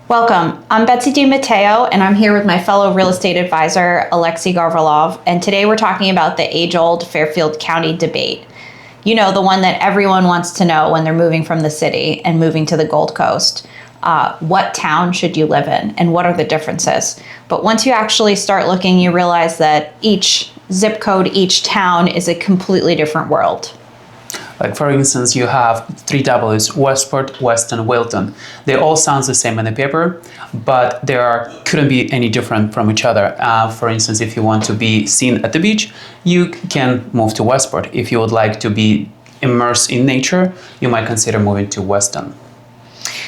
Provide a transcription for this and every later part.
Welcome. I'm Betsy DiMatteo, and I'm here with my fellow real estate advisor, Alexei Garvalov, and today we're talking about the age-old Fairfield County debate. You know, the one that everyone wants to know when they're moving from the city and moving to the Gold Coast. What town should you live in, and what are the differences? But once you actually start looking, you realize that each zip code, each town is a completely different world. Like, for instance, you have three W's: Westport, Weston, Wilton. They all sound the same on the paper, but couldn't be any different from each other. For instance, if you want to be seen at the beach, you can move to Westport. If you would like to be immersed in nature, you might consider moving to Weston.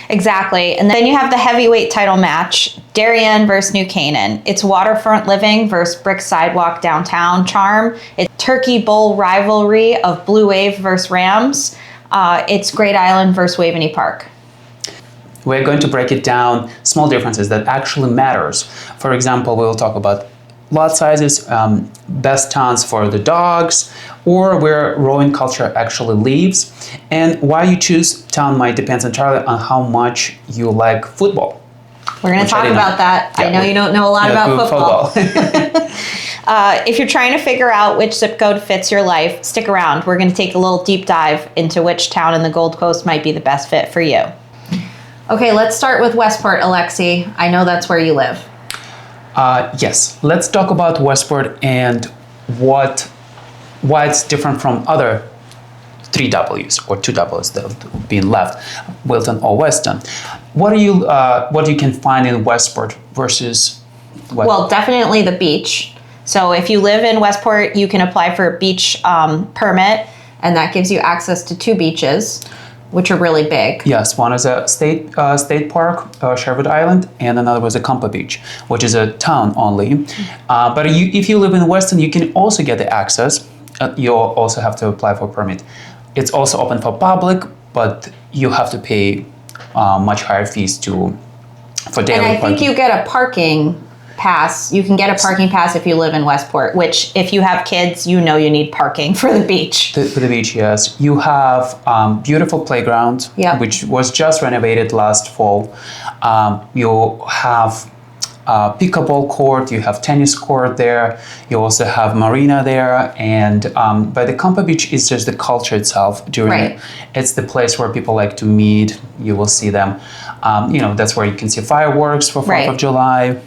Exactly. And then you have the heavyweight title match, Darien versus New Canaan. It's waterfront living versus brick sidewalk downtown charm. It's Turkey Bowl rivalry of Blue Wave versus Rams. It's Great Island versus Waveney Park. We're going to break it down, small differences that actually matters. For example, we'll talk about lot sizes, best towns for the dogs, or where rowing culture actually lives, and why you choose town might depend entirely on how much you like football. We're going to talk about that. Yeah, I know you don't know a lot about football. If you're trying to figure out which zip code fits your life, stick around. We're going to take a little deep dive into which town in the Gold Coast might be the best fit for you. Okay, let's start with Westport, Alexei. I know that's where you live. Yes, let's talk about Westport and why it's different from other three W's or two W's that have been left, Wilton or Weston. What do you can find in Westport versus Weston? Well, definitely the beach. So if you live in Westport, you can apply for a beach permit, and that gives you access to two beaches, which are really big. Yes, one is a state park, Sherwood Island, and another was a Compa Beach, which is a town only. But if you live in Weston, you can also get the access. You'll also have to apply for a permit. It's also open for public, but you have to pay much higher fees for daily parking. And I think you get a parking pass. You can get a parking pass if you live in Westport, which if you have kids, you know you need parking for the beach. For the beach, yes. You have beautiful playground, which was just renovated last fall. You have pickleball court, you have tennis court there, you also have marina there, and by the Compa Beach is just the culture itself. It's the place where people like to meet. You will see them. That's where you can see fireworks for 4th of July.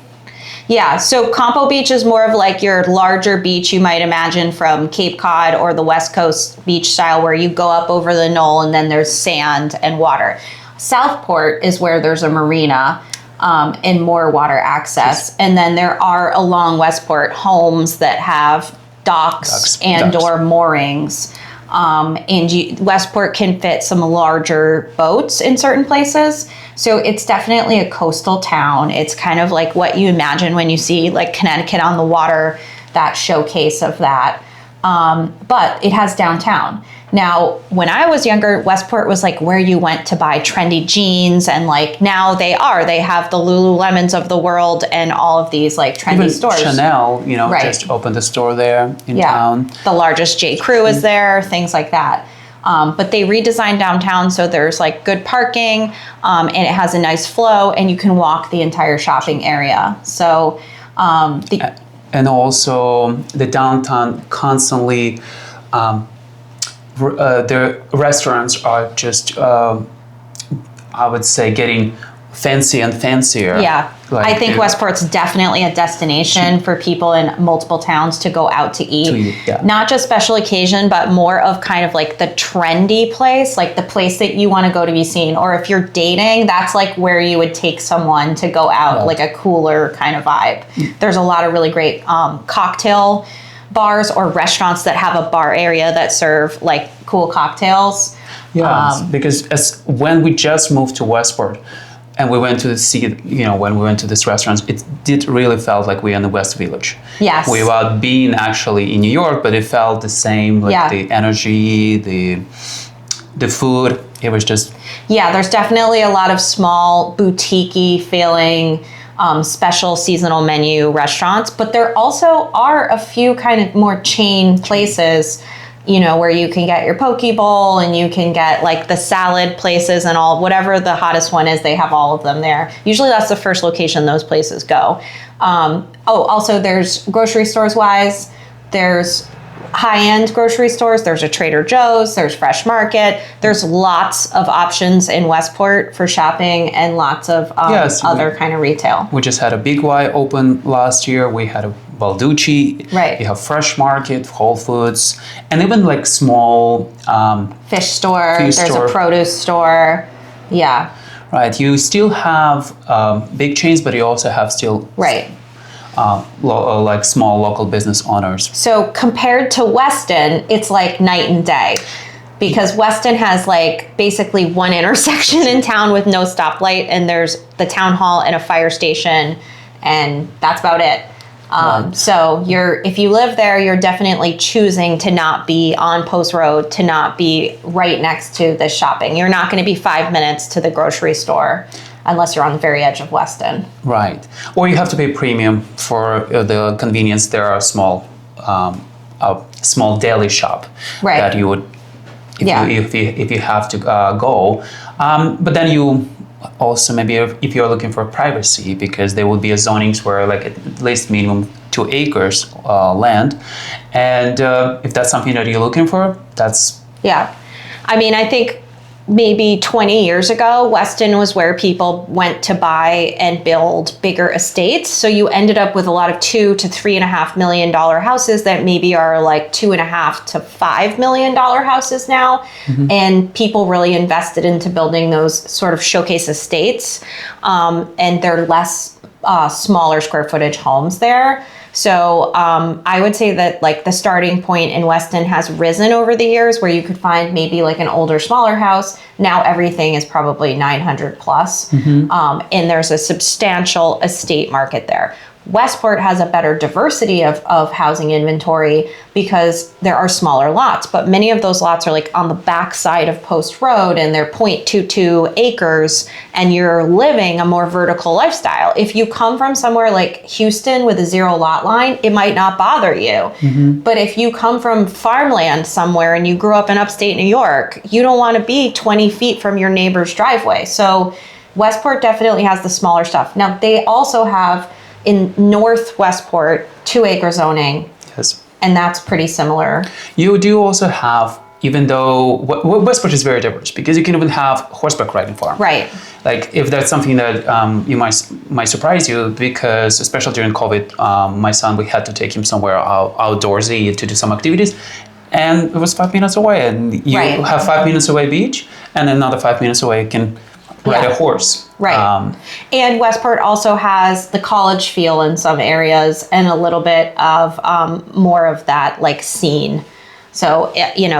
Yeah, so Compa Beach is more of like your larger beach you might imagine from Cape Cod or the West Coast beach style, where you go up over the knoll and then there's sand and water. Southport is where there's a marina and more water access. And then there are along Westport homes that have docks or moorings. And Westport can fit some larger boats in certain places. So it's definitely a coastal town. It's kind of like what you imagine when you see like Connecticut on the water, that showcase of that. But it has downtown. Now, when I was younger, Westport was like where you went to buy trendy jeans, and like now they have the Lululemons of the world and all of these like trendy stores. Chanel, just opened a store there in town. The largest J. Crew is there, things like that. But they redesigned downtown so there's like good parking, and it has a nice flow, and you can walk the entire shopping area. So, and also the downtown constantly. The restaurants are just, I would say, getting fancy and fancier. Yeah, I think Westport's definitely a destination for people in multiple towns to go out to eat. Not just special occasion, but more of kind of like the trendy place, like the place that you want to go to be seen. Or if you're dating, that's like where you would take someone to go out, like a cooler kind of vibe. There's a lot of really great cocktail bars or restaurants that have a bar area that serve like cool cocktails. Because when we just moved to Westport and we went to when we went to this restaurant, it did really felt like we were in the West Village. Yes. Without being actually in New York, but it felt the same, like the energy, the food, it was just... Yeah, there's definitely a lot of small boutique-y feeling special seasonal menu restaurants, but there also are a few kind of more chain places where you can get your poke bowl and you can get like the salad places and all, whatever the hottest one is, they have all of them there. Usually that's the first location those places go. Also there's grocery stores wise, there's high-end grocery stores, there's a Trader Joe's, there's Fresh Market, there's lots of options in Westport for shopping and lots of other kind of retail. We just had a Big Y open last year. We had a Balducci. Right. You have Fresh Market, Whole Foods, and even like small fish store. There's a produce store. Yeah. Right. You still have big chains, but you also have still like small local business owners. So compared to Weston, it's like night and day, because Weston has like basically one intersection in town with no stoplight, and there's the town hall and a fire station, and that's about it. So if you live there, you're definitely choosing to not be on Post Road, to not be right next to the shopping. You're not going to be 5 minutes to the grocery store unless you're on the very edge of Weston. Right. Or you have to pay premium for the convenience. There are a small deli shop that you would, if you have to go. But then you also maybe if you're looking for privacy, because there would be a zonings where like at least minimum 2 acres land, and if that's something that you're looking for, that's I mean, I think maybe 20 years ago, Weston was where people went to buy and build bigger estates. So you ended up with a lot of $2 to $3.5 million houses that maybe are like $2.5 to $5 million houses now. Mm-hmm. And people really invested into building those sort of showcase estates. And they're less smaller square footage homes there. So I would say that like the starting point in Weston has risen over the years, where you could find maybe like an older, smaller house. Now everything is probably 900 plus. Mm-hmm. And there's a substantial estate market there. Westport has a better diversity of housing inventory because there are smaller lots, but many of those lots are like on the back side of Post Road and they're 0.22 acres, and you're living a more vertical lifestyle. If you come from somewhere like Houston with a 0 lot line, it might not bother you. Mm-hmm. But if you come from farmland somewhere and you grew up in upstate New York, you don't want to be 20 feet from your neighbor's driveway. So Westport definitely has the smaller stuff. Now they also have in North Westport 2 acre zoning. Yes. And that's pretty similar. You do also have, even though Westport is very diverse, because you can even have horseback riding farm. Right. Like if that's something that you might surprise you, because especially during COVID, my son, we had to take him somewhere outdoorsy to do some activities, and it was 5 minutes away, and you have 5 minutes away beach, and another 5 minutes away you can ride a horse. Right. And Westport also has the college feel in some areas, and a little bit of more of that like scene. So,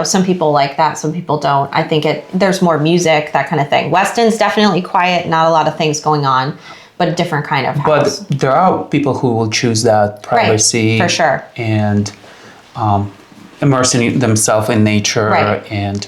some people like that, some people don't. I think there's more music, that kind of thing. Weston's definitely quiet, not a lot of things going on, but a different kind of house. But there are people who will choose that privacy. Right, for sure. And immersing themselves in nature. Right. And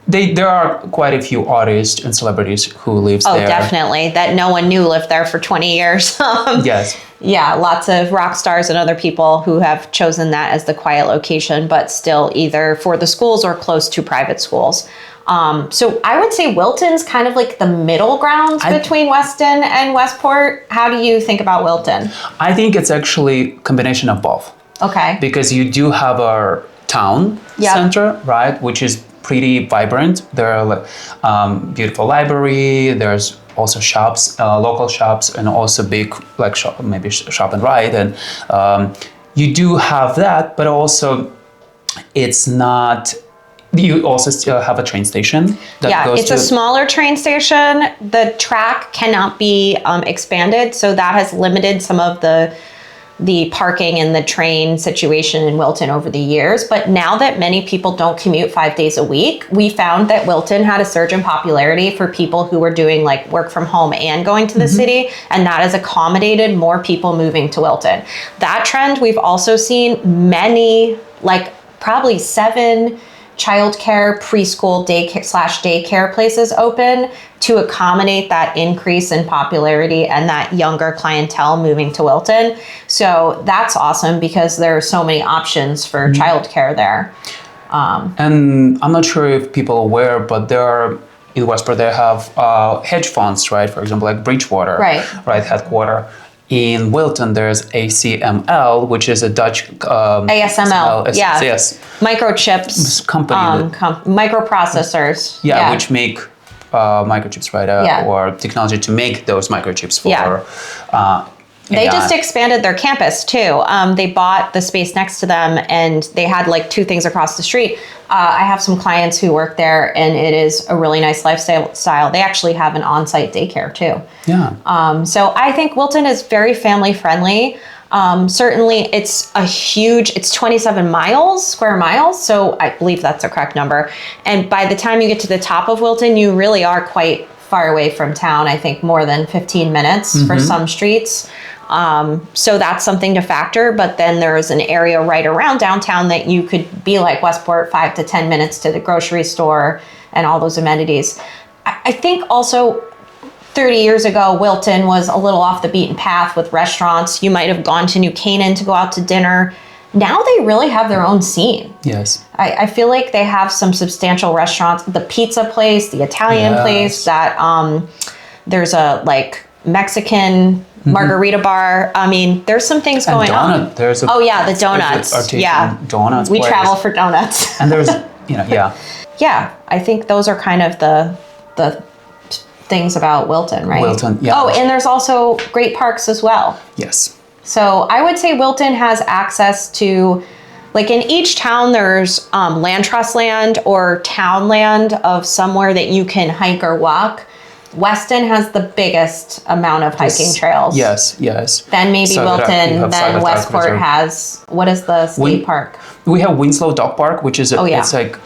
there are quite a few artists and celebrities who live there. Oh, definitely. That no one knew lived there for 20 years. Yes. Yeah, lots of rock stars and other people who have chosen that as the quiet location, but still either for the schools or close to private schools. So I would say Wilton's kind of like the middle ground between Weston and Westport. How do you think about Wilton? I think it's actually a combination of both. Okay. Because you do have our town center, right, which is pretty vibrant. There are beautiful library. There's also shops, local shops, and also big like shop, maybe shop and ride. And you do have that, but also it's not. You also still have a train station. It's a smaller train station. The track cannot be expanded, so that has limited some of the parking and the train situation in Wilton over the years. But now that many people don't commute 5 days a week, we found that Wilton had a surge in popularity for people who were doing like work from home and going to the city. And that has accommodated more people moving to Wilton. That trend, we've also seen many, like probably 7 childcare, preschool, daycare places open to accommodate that increase in popularity and that younger clientele moving to Wilton. So that's awesome because there are so many options for childcare there. And I'm not sure if people are aware, but there are in Westport they have hedge funds, right? For example, like Bridgewater, right, headquarter. In Wilton, there's ACML, which is a Dutch ASML, yeah, yes, microchips company, microprocessors, which make microchips, right? Or technology to make those microchips for. They just expanded their campus too. They bought the space next to them, and they had like 2 things across the street. I have some clients who work there, and it is a really nice lifestyle. They actually have an on-site daycare too. Yeah. So I think Wilton is very family friendly. Certainly, it's it's 27 square miles. So I believe that's a correct number. And by the time you get to the top of Wilton, you really are quite far away from town. I think more than 15 minutes for some streets. So that's something to factor, but then there's an area right around downtown that you could be like Westport, 5 to 10 minutes to the grocery store and all those amenities. I think also 30 years ago, Wilton was a little off the beaten path with restaurants. You might have gone to New Canaan to go out to dinner. Now they really have their own scene. Yes. I feel like they have some substantial restaurants, the pizza place, the Italian place, that there's a like Mexican margarita bar. I mean, there's some things going on. There's the donuts. Donuts. We travel for donuts. And there's, Yeah, I think those are kind of the things about Wilton, right? Wilton, yeah. Oh, and there's also great parks as well. Yes. So I would say Wilton has access to, like in each town, there's land trust land or town land of somewhere that you can hike or walk. Weston has the biggest amount of hiking trails. Yes. Then maybe Wilton, then Westport has, what is the state park? We have Winslow Dog Park, which is, it's like,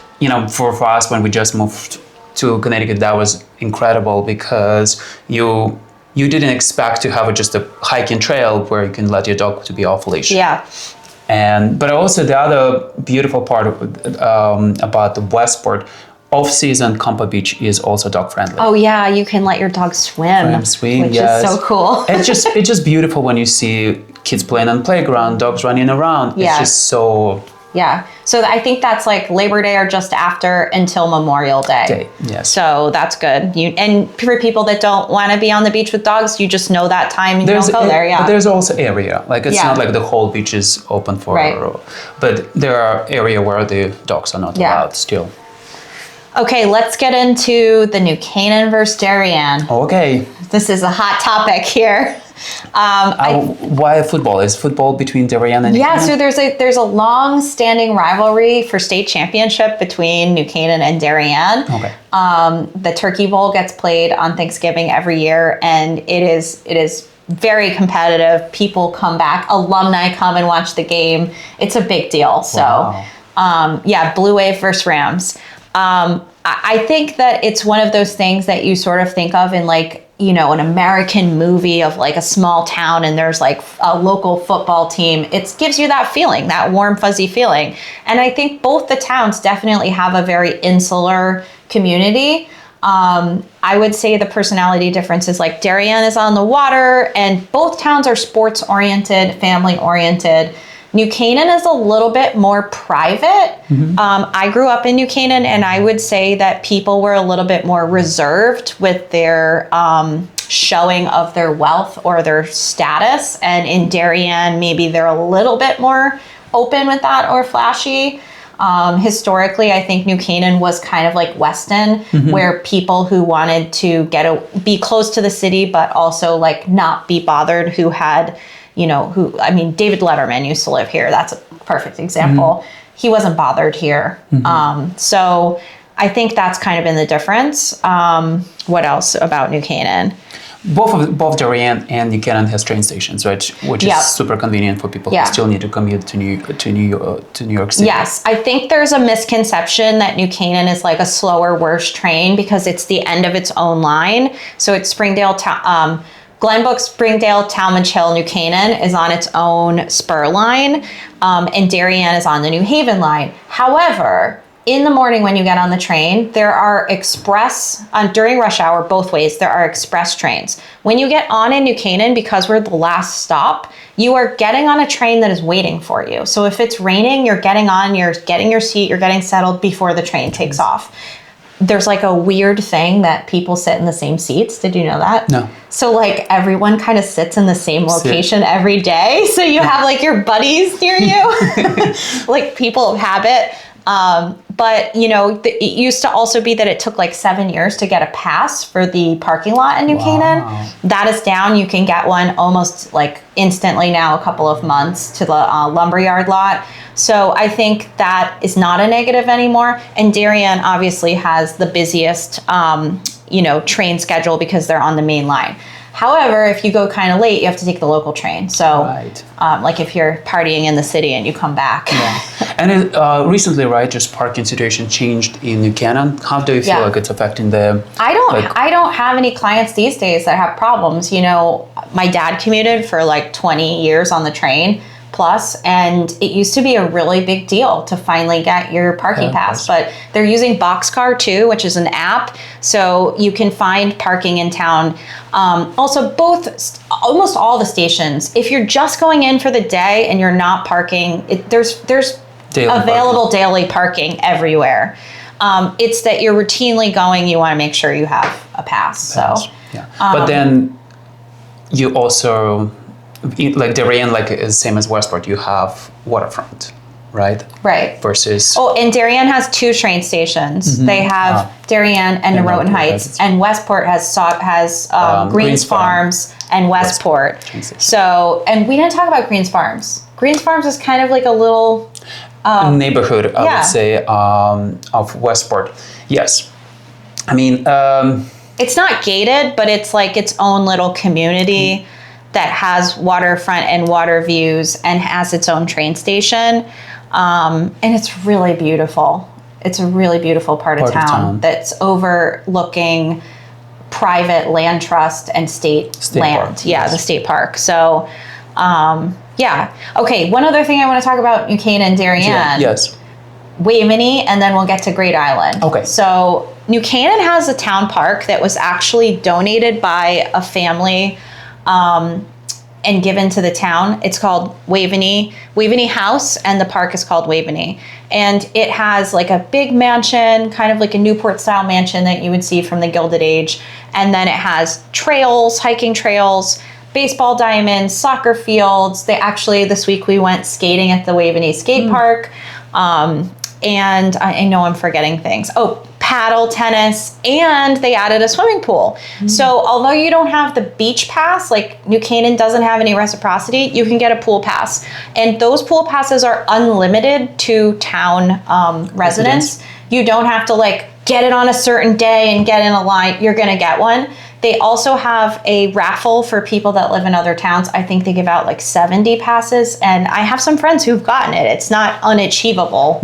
for us when we just moved to Connecticut, that was incredible because you didn't expect to have just a hiking trail where you can let your dog to be off leash. Yeah. But also the other beautiful part about the Westport, off-season Campo Beach is also dog friendly. Oh yeah, you can let your dog swim, which is so cool. it's just beautiful when you see kids playing on the playground, dogs running around. Yeah. It's just so. Yeah. So I think that's like Labor Day or just after until Memorial Day. Yes. So that's good. And for people that don't want to be on the beach with dogs, you just know that time and you don't go there. Yeah. But there's also area. Like it's not like the whole beach is open for. Right. But there are area where the dogs are not allowed still. Okay, let's get into the New Canaan versus Darien. Okay. This is a hot topic here. Why football? Is football between Darien and New Canaan? So there's a long-standing rivalry for state championship between New Canaan and Darien. Okay. The Turkey Bowl gets played on Thanksgiving every year, and it is very competitive. People come back, alumni come and watch the game. It's a big deal. So, Blue Wave versus Rams. I think that it's one of those things that you sort of think of in like, an American movie of like a small town and there's like a local football team. It gives you that feeling, that warm, fuzzy feeling. And I think both the towns definitely have a very insular community. I would say the personality difference is like Darien is on the water and both towns are sports oriented, family oriented. New Canaan is a little bit more private. I grew up in New Canaan, and I would say that people were a little bit more reserved with their showing of their wealth or their status. And in Darien, maybe they're a little bit more open with that or flashy. Historically, I think New Canaan was kind of like Weston, where people who wanted to be close to the city, but also like not be bothered, who had David Letterman used to live here. That's a perfect example. He wasn't bothered here. So I think that's kind of been the difference. What else about New Canaan? Both Darien and New Canaan has train stations, right? Which is super convenient for people who still need to commute to New York City. Yes, I think there's a misconception that New Canaan is like a slower, worse train because it's the end of its own line. So it's Glenbrook, Springdale, Talmadge Hill, New Canaan is on its own spur line, and Darien is on the New Haven line. However, in the morning when you get on the train, there are during rush hour, both ways, there are express trains. When you get on in New Canaan, because we're the last stop, you are getting on a train that is waiting for you. So if it's raining, you're getting on, you're getting your seat, you're getting settled before the train takes off. There's like a weird thing that people sit in the same seats. Did you know that? No. So like everyone kind of sits in the same location every day. So you have like your buddies near you, like people of habit. But you know, it used to also be that it took like 7 years to get a pass for the parking lot in New Canaan. That is down. You can get one almost like instantly now, a couple of months to the lumberyard lot. So I think that is not a negative anymore. And Darien obviously has the busiest, train schedule because they're on the main line. However, if you go kind of late, you have to take the local train. So, like if you're partying in the city and you come back. Yeah. And recently, right, just parking situation changed in New Canaan. How do you feel like it's affecting the? I don't have any clients these days that have problems. You know, my dad commuted for like 20 years on the train plus, and it used to be a really big deal to finally get your parking pass. But they're using Boxcar too, which is an app, so you can find parking in town. Also, almost all the stations, if you're just going in for the day and you're not parking, there's daily parking everywhere. It's that you're routinely going, you want to make sure you have a pass. So, but then you also, like Darien, like is same as Westport, you have waterfront, right? Right. Versus. Oh, and Darien has 2 train stations. Mm-hmm. They have Darien and Norotan Heights, and Westport has Greens Farms and Westport. So, and we didn't talk about Greens Farms. Greens Farms is kind of like a little neighborhood, I would say, of Westport. Yes. I mean, it's not gated, but it's like its own little community that has waterfront and water views and has its own train station. And it's really beautiful. It's a really beautiful part of town that's overlooking private land trust and state land. Park, the state park. So, Okay, one other thing I want to talk about New Canaan and Darien. Yes. Waveney, and then we'll get to Great Island. Okay. So New Canaan has a town park that was actually donated by a family and given to the town. It's called Waveney House, and the park is called Waveney. And it has like a big mansion, kind of like a Newport style mansion that you would see from the Gilded Age. And then it has trails, hiking trails, baseball diamonds, soccer fields. This week we went skating at the Waveney skate park. And I know I'm forgetting things. Oh, paddle tennis, and they added a swimming pool. So although you don't have the beach pass, like New Canaan doesn't have any reciprocity, you can get a pool pass. And those pool passes are unlimited to town residents. You don't have to like get it on a certain day and get in a line. You're gonna get one. They also have a raffle for people that live in other towns. I think they give out like 70 passes, and I have some friends who've gotten it. It's not unachievable.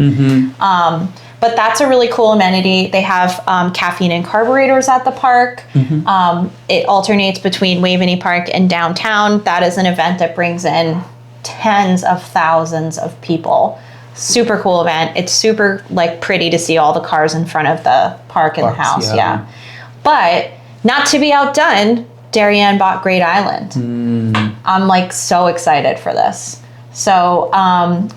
But that's a really cool amenity. They have caffeine and carburetors at the park. It alternates between Waveney Park and downtown. That is an event that brings in tens of thousands of people. Super cool event. It's super like pretty to see all the cars in front of the park and the house. Yeah. But not to be outdone, Darien bought Great Island. I'm like so excited for this. So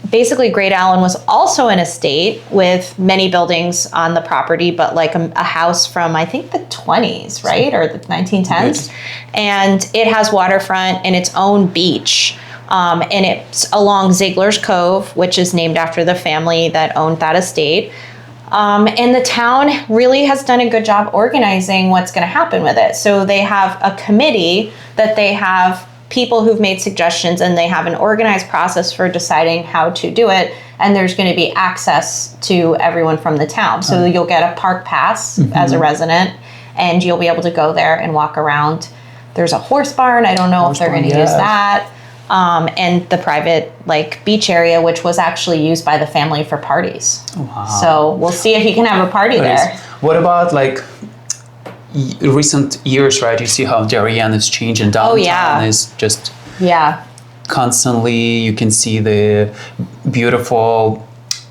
basically Great Island was also an estate with many buildings on the property, but like a house from I think the 20s, right? Or the 1910s. And it has waterfront and its own beach. And it's along Ziegler's Cove, which is named after the family that owned that estate. And the town really has done a good job organizing what's going to happen with it. So they have a committee that they have people who've made suggestions, and they have an organized process for deciding how to do it. And there's going to be access to everyone from the town. So you'll get a park pass as a resident, and you'll be able to go there and walk around. There's a horse barn. I don't know if they're going to use that. And the private like beach area, which was actually used by the family for parties. So we'll see if you can have a party there. What about like recent years, right? You see how Darien is changing. Downtown is just constantly. You can see the beautiful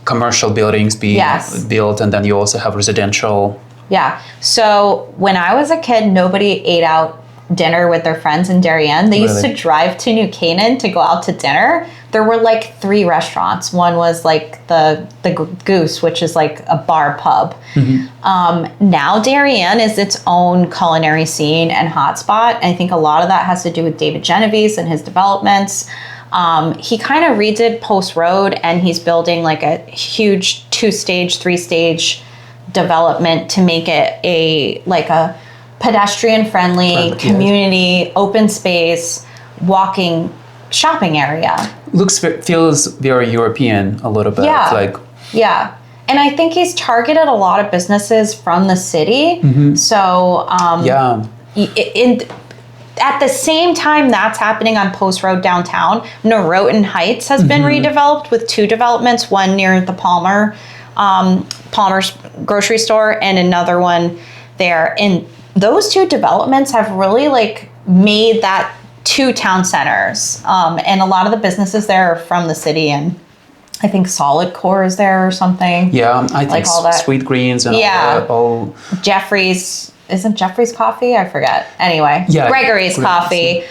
commercial buildings being built, and then you also have residential. Yeah. So when I was a kid, nobody ate out dinner with their friends in Darien. They used to drive to New Canaan to go out to dinner. There were like 3 restaurants. One was like the Goose, which is like a bar pub. Now Darien is its own culinary scene and hotspot. I think a lot of that has to do with David Genovese and his developments. He kind of redid Post Road, and he's building like a huge 2-stage, 3-stage development to make it a pedestrian-friendly community, open space, walking shopping area. Feels very European a little bit. Yeah. And I think he's targeted a lot of businesses from the city. So at the same time that's happening on Post Road downtown, Norotan Heights has been redeveloped with 2 developments, one near the Palmer's grocery store and another one there. And those 2 developments have really like made that 2 town centers. And a lot of the businesses there are from the city, and I think Solid Core is there or something. Yeah, I think all that. Sweet Greens and all that. Jeffrey's, isn't Jeffrey's Coffee? I forget. Anyway, Gregory's Coffee.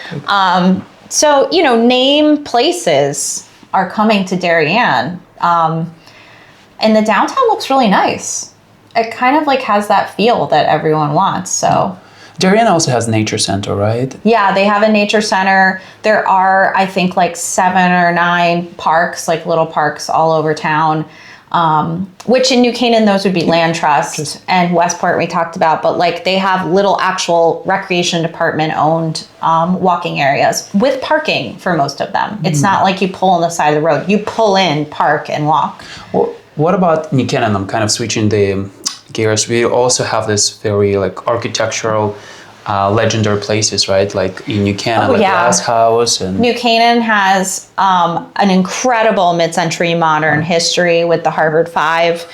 So, name places are coming to Darien. And the downtown looks really nice. It kind of like has that feel that everyone wants. So Darien also has nature center, right? Yeah, they have a nature center. There are, I think, like 7 or 9 parks, like little parks all over town. Which in New Canaan, those would be land trust, and Westport we talked about, but like they have little actual recreation department owned walking areas with parking for most of them. It's not like you pull on the side of the road. You pull in, park, and walk. Well, what about New Canaan? I'm kind of switching the gears. We also have this very like architectural legendary places, right? Like in New Canaan, Glass House. And New Canaan has an incredible mid-century modern history with the Harvard Five,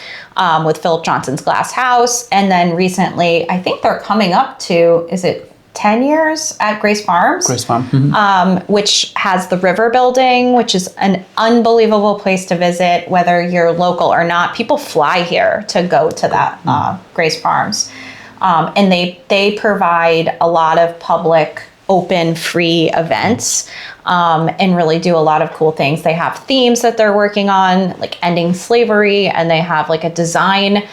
with Philip Johnson's Glass House. And then recently, I think they're coming up to, is it 10 years at Grace Farms? Grace Farm. Which has the River Building, which is an unbelievable place to visit, whether you're local or not. People fly here to go to that Grace Farms. And they provide a lot of public, open, free events, and really do a lot of cool things. They have themes that they're working on, like ending slavery, and they have like a design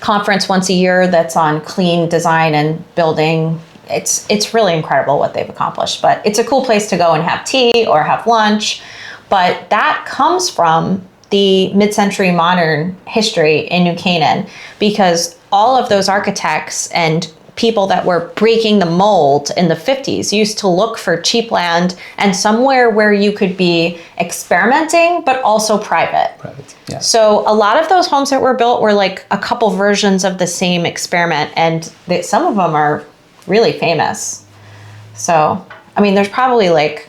conference once a year that's on clean design and building. It's really incredible what they've accomplished, but it's a cool place to go and have tea or have lunch. But that comes from the mid-century modern history in New Canaan, because all of those architects and people that were breaking the mold in the 50s used to look for cheap land and somewhere where you could be experimenting, but also private. Yeah. So a lot of those homes that were built were like a couple versions of the same experiment, and some of them are really famous. So, I mean, there's probably like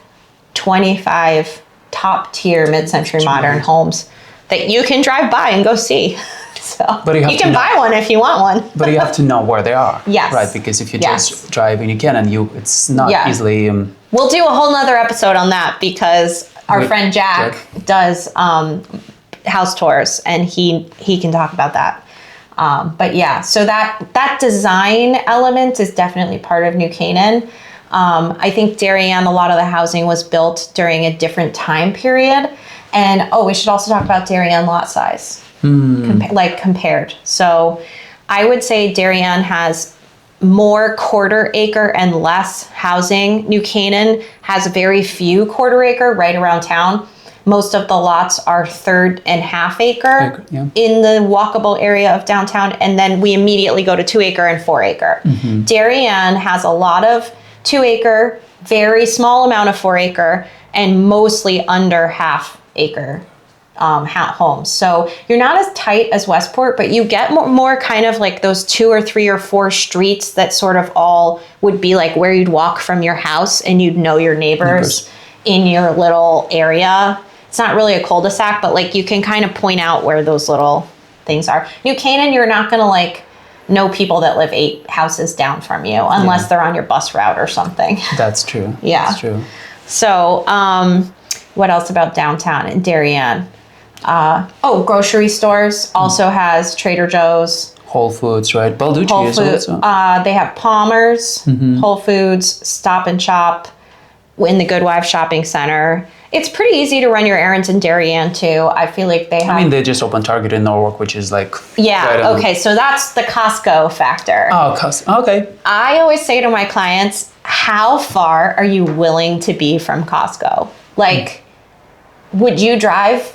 25 top tier mid-century modern homes that you can drive by and go see. So you can buy one if you want one. But you have to know where they are. Yes. Right, because if you just drive in, you can, and it's not easily... We'll do a whole nother episode on that, because our friend Jack does house tours, and he can talk about that. But yeah, so that design element is definitely part of New Canaan. I think Darien, a lot of the housing was built during a different time period. And we should also talk about Darien lot size. Compared. So I would say Darien has more quarter acre and less housing. New Canaan has very few quarter acre right around town. Most of the lots are 1/3 and 1/2 acre in the walkable area of downtown. And then we immediately go to 2 acre and 4 acre. Darien has a lot of 2 acre, very small amount of 4 acre, and mostly under 1/2 acre homes. So you're not as tight as Westport, but you get more kind of like those 2 or 3 or 4 streets that sort of all would be like where you'd walk from your house and you'd know your neighbors in your little area. It's not really a cul-de-sac, but like you can kind of point out where those little things are. New Canaan, you're not going to like know people that live 8 houses down from you unless they're on your bus route or something. That's true. Yeah. That's true. So, what else about downtown in Darien? Grocery stores also has Trader Joe's. Whole Foods, right? Balducci Whole is Foods. also. They have Palmer's, Whole Foods, Stop and Shop in the Goodwife Shopping Center. It's pretty easy to run your errands in Darien too. I feel like they have. I mean, they just opened Target in Norwalk, which is like. Yeah. Right on. Okay. So that's the Costco factor. Oh, okay. I always say to my clients, how far are you willing to be from Costco? Like, would you drive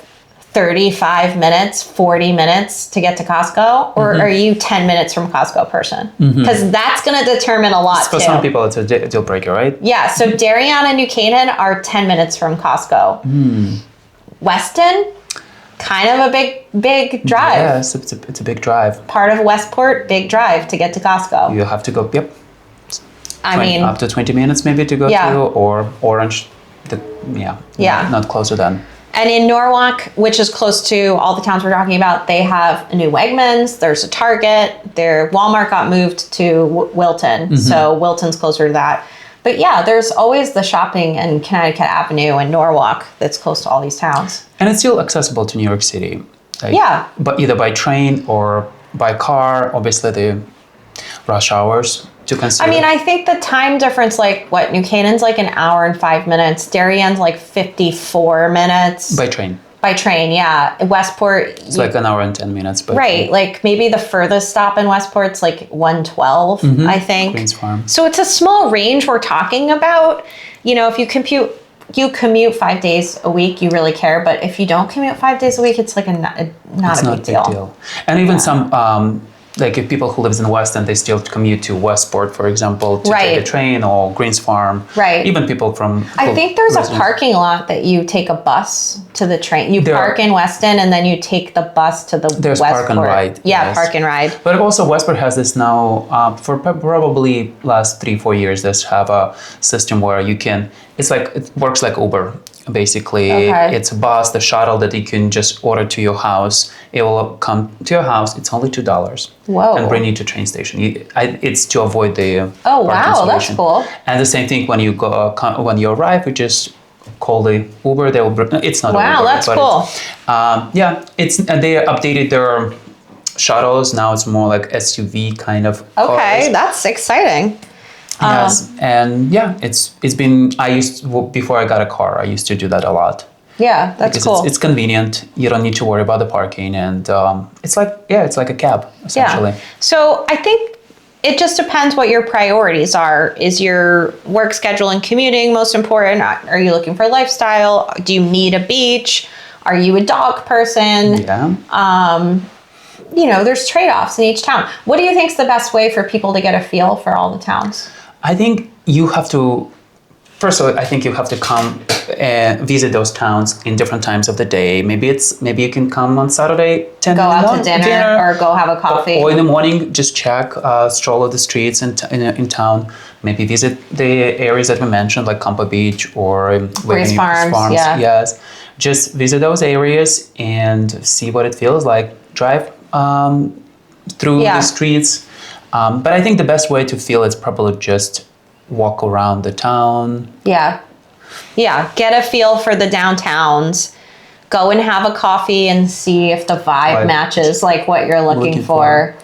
35 minutes, 40 minutes to get to Costco? Or are you 10 minutes from Costco person? Because that's going to determine a lot For too. some people, it's a deal breaker, right? Yeah, so Darien and New Canaan are 10 minutes from Costco. Weston, kind of a big drive. Yes, it's a big drive. Part of Westport, big drive to get to Costco. You have to go, I mean, up to 20 minutes maybe to go to, or Orange, not closer than. And in Norwalk, which is close to all the towns we're talking about, they have a new Wegmans, there's a Target, their Walmart got moved to Wilton, so Wilton's closer to that. But yeah, there's always the shopping in Connecticut Avenue and Norwalk that's close to all these towns. And it's still accessible to New York City. But either by train or by car, obviously the rush hours to consider. I mean, I think the time difference, New Canaan's like an hour and 5 minutes. Darien's like 54 minutes. By train. By train, yeah. Westport. It's like an hour and 10 minutes. By right. train. Like maybe the furthest stop in Westport's like 112, I think. Queens Farm. So it's a small range we're talking about. You know, if you commute 5 days a week, you really care. But if you don't commute 5 days a week, it's like not a big deal. And even some, like if people who lives in Weston, they still commute to Westport, for example, to take a train, or Greens Farm. Right. Even people from. I think there's a parking lot that you take a bus to the train. You park in Weston and then you take the bus to the There's Westport. park and ride. Yeah, yes. park and ride. But also Westport has this now, for probably last 3-4 years, they have a system where you can, it works like Uber. Basically, it's a bus, the shuttle that you can just order to your house. It will come to your house. It's only $2. Whoa. And bring you to train station. It's to avoid the oh wow, that's cool. And the same thing when you go when you arrive, you just call the Uber. They will bring. It's not wow, Uber, that's cool. And they updated their shuttles. Now it's more like SUV kind of. Okay, cars. that's exciting. Yes, and it's been, before I got a car, I used to do that a lot. Yeah, that's because cool. It's convenient. You don't need to worry about the parking, and it's like a cab essentially. Yeah. So I think it just depends what your priorities are. Is your work schedule and commuting most important? Are you looking for lifestyle? Do you need a beach? Are you a dog person? Yeah. There's trade-offs in each town. What do you think is the best way for people to get a feel for all the towns? I think you have to, first of all, I think you have to come and visit those towns in different times of the day. Maybe you can come on Saturday, go out to dinner or go have a coffee. Or in the morning, just check, stroll of the streets in town. Maybe visit the areas that we mentioned, like Campo Beach or Greens Farms. Yeah. Yes, just visit those areas and see what it feels like. Drive through the streets. But I think the best way to feel is probably just walk around the town. Yeah. Yeah. Get a feel for the downtowns. Go and have a coffee and see if the vibe matches like what you're looking for.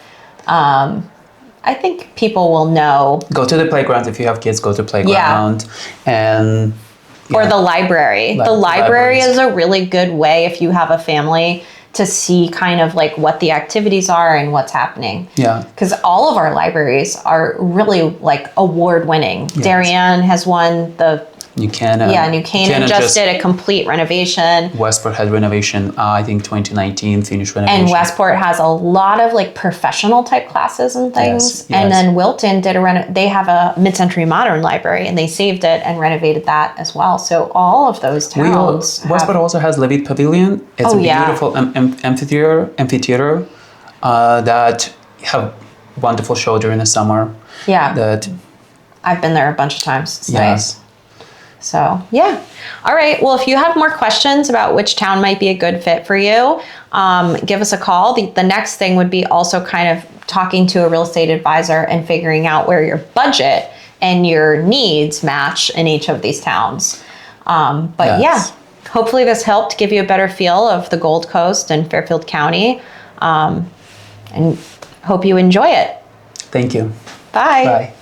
I think people will know. Go to the playground. If you have kids, go to playground. And or the library. The library is a really good way if you have a family to see kind of like what the activities are and what's happening. Yeah. Because all of our libraries are really like award winning. Yes. Darien has won the New Canaan. Yeah, New Canaan just did a complete renovation. Westport had renovation, I think 2019 finished renovation. And Westport has a lot of like professional type classes and things. Yes. And then Wilton did they have a mid-century modern library and they saved it and renovated that as well. So all of those towns. Westport also has Levitt Pavilion. It's a beautiful amphitheater that have wonderful show during the summer. Yeah. I've been there a bunch of times. It's nice. So, yeah. All right. Well, if you have more questions about which town might be a good fit for you, give us a call. The next thing would be also kind of talking to a real estate advisor and figuring out where your budget and your needs match in each of these towns. hopefully this helped give you a better feel of the Gold Coast and Fairfield County, and hope you enjoy it. Thank you. Bye. Bye.